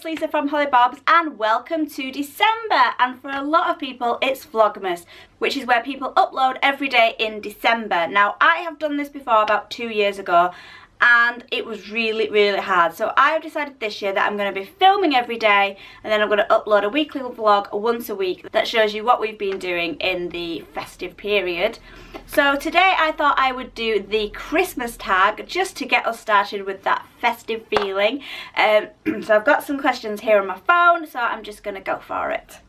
it's Lisa from Holly Bobs and welcome to December, and for a lot of people it's Vlogmas, which is where people upload every day in December. Now I have done this before about 2 years ago and it was really hard, so I have decided this year that I'm going to be filming every day and then I'm going to upload a weekly vlog once a week that shows you what we've been doing in the festive period. So today I thought I would do the Christmas tag just to get us started with that festive feeling. So I've got some questions here on my phone, so I'm just going to go for it.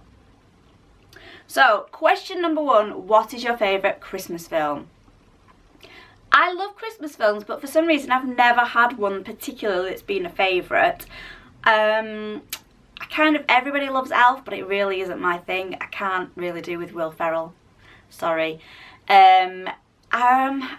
So question number 1, what is your favourite Christmas film? I love Christmas films, but for some reason I've never had one particularly that's been a favourite. Everybody loves Elf, but it really isn't my thing. I can't really do with Will Ferrell. Sorry. I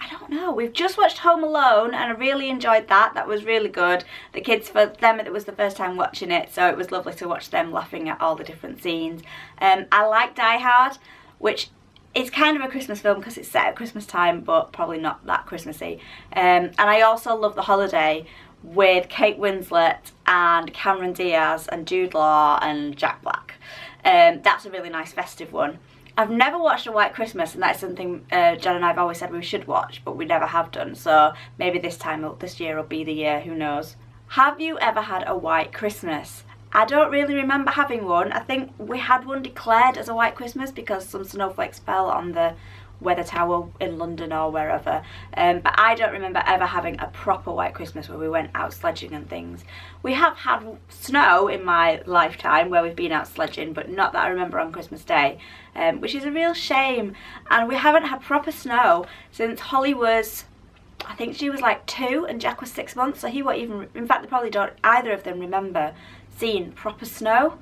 don't know. We've just watched Home Alone and I really enjoyed that. That was really good. The kids, for them, it was the first time watching it, so it was lovely to watch them laughing at all the different scenes. I like Die Hard, which it's kind of a Christmas film because it's set at Christmas time, but probably not that Christmassy. And I also love The Holiday with Kate Winslet and Cameron Diaz and Jude Law and Jack Black. That's a really nice festive one. I've never watched A White Christmas, and that's something Jen and I have always said we should watch, but we never have done. So maybe this year will be the year, who knows. Have you ever had a white Christmas? I don't really remember having one. I think we had one declared as a white Christmas because some snowflakes fell on the weather tower in London or wherever. But I don't remember ever having a proper white Christmas where we went out sledging and things. We have had snow in my lifetime where we've been out sledging, but not that I remember on Christmas Day, which is a real shame. And we haven't had proper snow since Holly was, I think she was like 2 and Jack was 6 months, so he won't even, in fact they probably don't either of them remember seeing proper snow,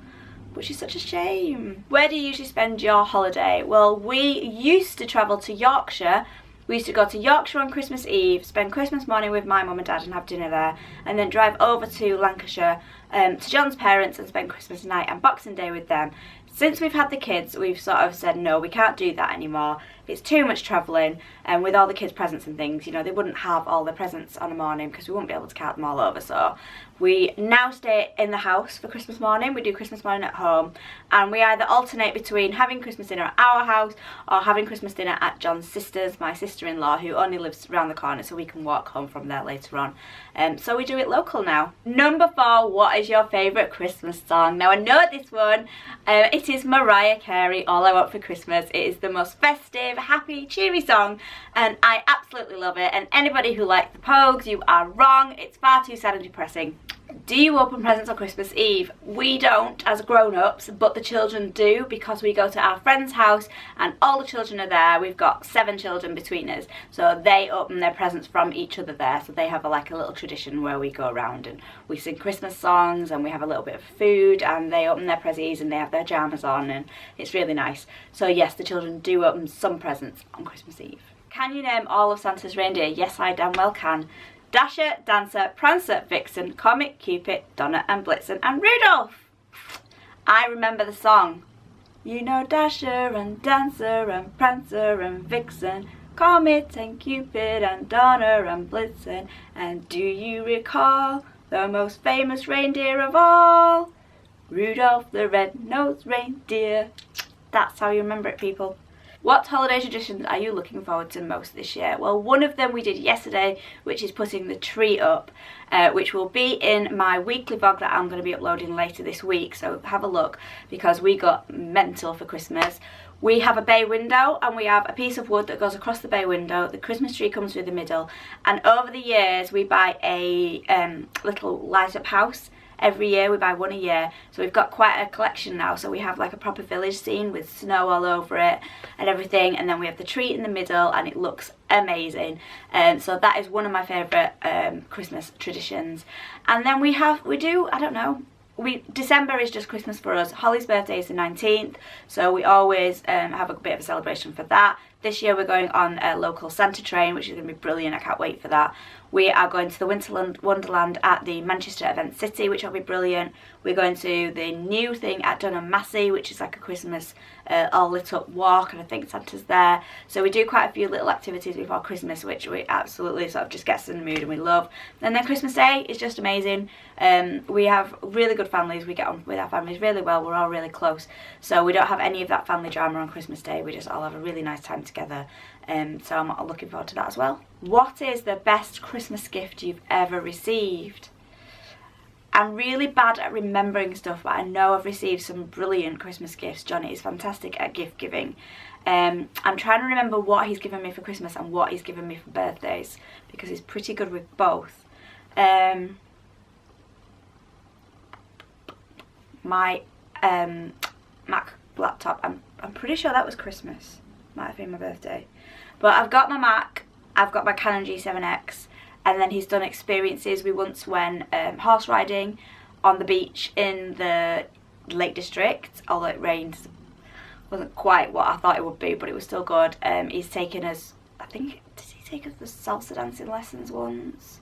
which is such a shame. Where do you usually spend your holiday? Well, we used to travel to Yorkshire. We used to go to Yorkshire on Christmas Eve, spend Christmas morning with my mum and dad and have dinner there, and then drive over to Lancashire to John's parents and spend Christmas night and Boxing Day with them. Since we've had the kids, we've sort of said no, we can't do that anymore. It's too much travelling, and with all the kids' presents and things, you know, they wouldn't have all the presents on a morning because we wouldn't be able to count them all over. So we now stay in the house for Christmas morning. We do Christmas morning at home, and we either alternate between having Christmas dinner at our house or having Christmas dinner at John's sister's, my sister-in-law, who only lives around the corner, so we can walk home from there later on. So we do it local now. Number 4, what is your favourite Christmas song? Now I know this one. It is Mariah Carey, All I Want for Christmas. It is the most festive, happy, cheery song, and I absolutely love it. And anybody who likes the Pogues, you are wrong. It's far too sad and depressing. Do you open presents on Christmas Eve? We don't as grown-ups, but the children do, because we go to our friend's house and all the children are there. We've got 7 children between us, so they open their presents from each other there. So they have a little tradition where we go around and we sing Christmas songs and we have a little bit of food, and they open their presents and they have their pyjamas on, and it's really nice. So yes, the children do open some presents on Christmas Eve. Can you name all of Santa's reindeer? Yes, I damn well can. Dasher, Dancer, Prancer, Vixen, Comet, Cupid, Donner and Blitzen and Rudolph. I remember the song. You know Dasher and Dancer and Prancer and Vixen, Comet and Cupid and Donner and Blitzen. And do you recall the most famous reindeer of all? Rudolph the red-nosed reindeer. That's how you remember it, people. What holiday traditions are you looking forward to most this year? Well, one of them we did yesterday, which is putting the tree up, which will be in my weekly vlog that I'm going to be uploading later this week. So have a look, because we got mental for Christmas. We have a bay window and we have a piece of wood that goes across the bay window. The Christmas tree comes through the middle, and over the years we buy a little light up house. Every year we buy one a year, so we've got quite a collection now. So we have like a proper village scene with snow all over it and everything, and then we have the tree in the middle and it looks amazing. So that is one of my favourite Christmas traditions. And then December is just Christmas for us. Holly's birthday is the 19th, so we always have a bit of a celebration for that. This year we're going on a local Santa train, which is going to be brilliant. I can't wait for that. We are going to the Winter Wonderland at the Manchester Event City, which will be brilliant. We're going to the new thing at Dunham Massey, which is like a Christmas all lit up walk, and I think Santa's there. So we do quite a few little activities before Christmas, which we absolutely sort of just gets in the mood and we love. And then Christmas Day is just amazing. We have really good families. We get on with our families really well. We're all really close. So we don't have any of that family drama on Christmas Day. We just all have a really nice time together. So I'm looking forward to that as well. What is the best Christmas gift you've ever received? I'm really bad at remembering stuff, but I know I've received some brilliant Christmas gifts. Johnny is fantastic at gift giving. I'm trying to remember what he's given me for Christmas and what he's given me for birthdays, because he's pretty good with both. My Mac laptop, I'm pretty sure that was Christmas. Might have been my birthday. But I've got my Mac, I've got my Canon G7X, and then he's done experiences. We once went horse riding on the beach in the Lake District, although it rained. Wasn't quite what I thought it would be, but it was still good. He's taken us, I think, did he take us the salsa dancing lessons once?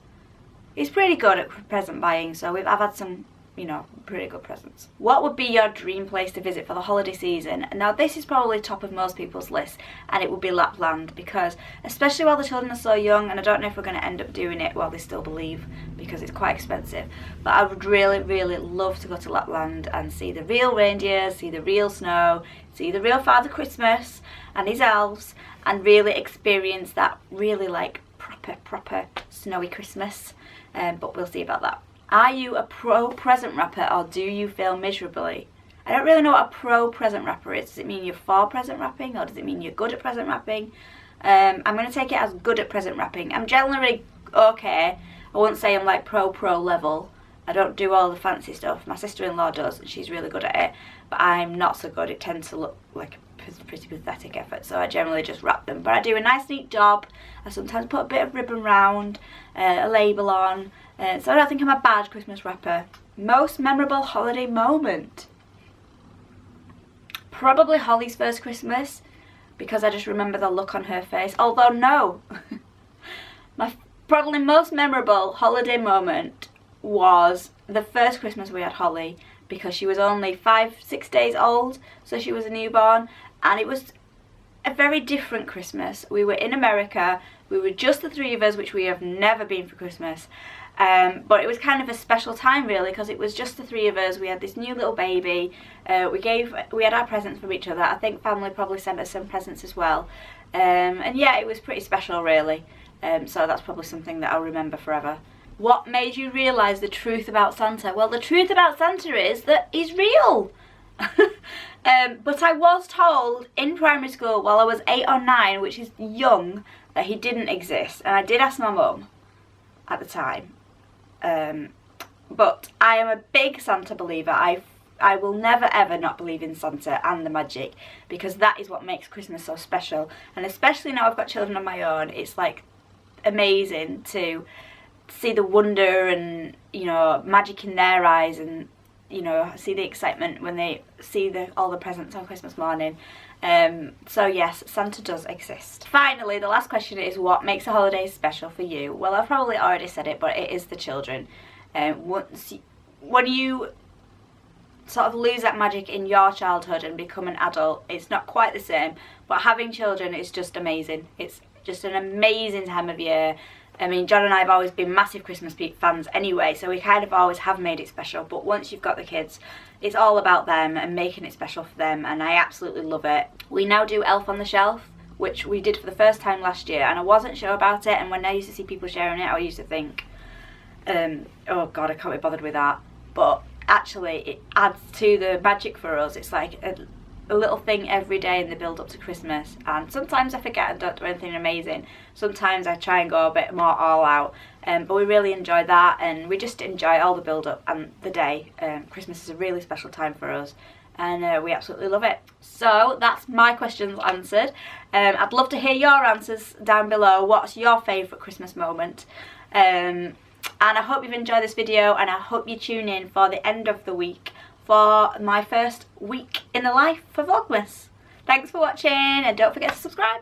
He's pretty good at present buying, so I've had some, you know, pretty good presents. What would be your dream place to visit for the holiday season? Now this is probably top of most people's list, and it would be Lapland, because especially while the children are so young, and I don't know if we're going to end up doing it while they still believe, because it's quite expensive, but I would really love to go to Lapland and see the real reindeer, see the real snow, see the real Father Christmas and his elves, and really experience that really like proper snowy Christmas. But we'll see about that. Are you a pro present wrapper, or do you fail miserably? I don't really know what a pro present wrapper is. Does it mean you're for present wrapping, or does it mean you're good at present wrapping? I'm going to take it as good at present wrapping. I'm generally okay. I won't say I'm like pro level. I don't do all the fancy stuff. My sister-in-law does, and she's really good at it. But I'm not so good. It tends to look like a pretty pathetic effort, so I generally just wrap them. But I do a nice neat job. I sometimes put a bit of ribbon round, a label on. So I don't think I'm a bad Christmas wrapper. Most memorable holiday moment? Probably Holly's first Christmas, because I just remember the look on her face. Although no, my probably most memorable holiday moment was the first Christmas we had Holly, because she was only 5-6 days old, so she was a newborn, and it was a very different Christmas. We were in America, we were just the three of us, which we have never been for Christmas. But it was kind of a special time really, because it was just the three of us. We had this new little baby. We had our presents for each other. I think family probably sent us some presents as well. And yeah, it was pretty special really. So that's probably something that I'll remember forever. What made you realise the truth about Santa? Well, the truth about Santa is that he's real. But I was told in primary school while I was 8 or 9, which is young, that he didn't exist. And I did ask my mum at the time. But I am a big Santa believer. I will never ever not believe in Santa and the magic, because that is what makes Christmas so special. And especially now I've got children of my own, it's like amazing to see the wonder and, you know, magic in their eyes, and, you know, see the excitement when they see all the presents on Christmas morning. So yes, Santa does exist. Finally, the last question is, what makes a holiday special for you? Well, I've probably already said it, but it is the children. When you sort of lose that magic in your childhood and become an adult, it's not quite the same, but having children is just amazing. It's just an amazing time of year. I mean, John and I have always been massive Christmas fans anyway, so we kind of always have made it special. But once you've got the kids, it's all about them and making it special for them, and I absolutely love it. We now do Elf on the Shelf, which we did for the first time last year, and I wasn't sure about it, and when I used to see people sharing it, I used to think, oh god, I can't be bothered with that. But actually, it adds to the magic for us. It's like a little thing every day in the build up to Christmas, and sometimes I forget and don't do anything amazing. Sometimes I try and go a bit more all out, but we really enjoy that, and we just enjoy all the build up and the day. Christmas is a really special time for us, and we absolutely love it. So that's my questions answered. I'd love to hear your answers down below. What's your favourite Christmas moment? And I hope you've enjoyed this video, and I hope you tune in for the end of the week for my first week in the life for Vlogmas. Thanks for watching, and don't forget to subscribe.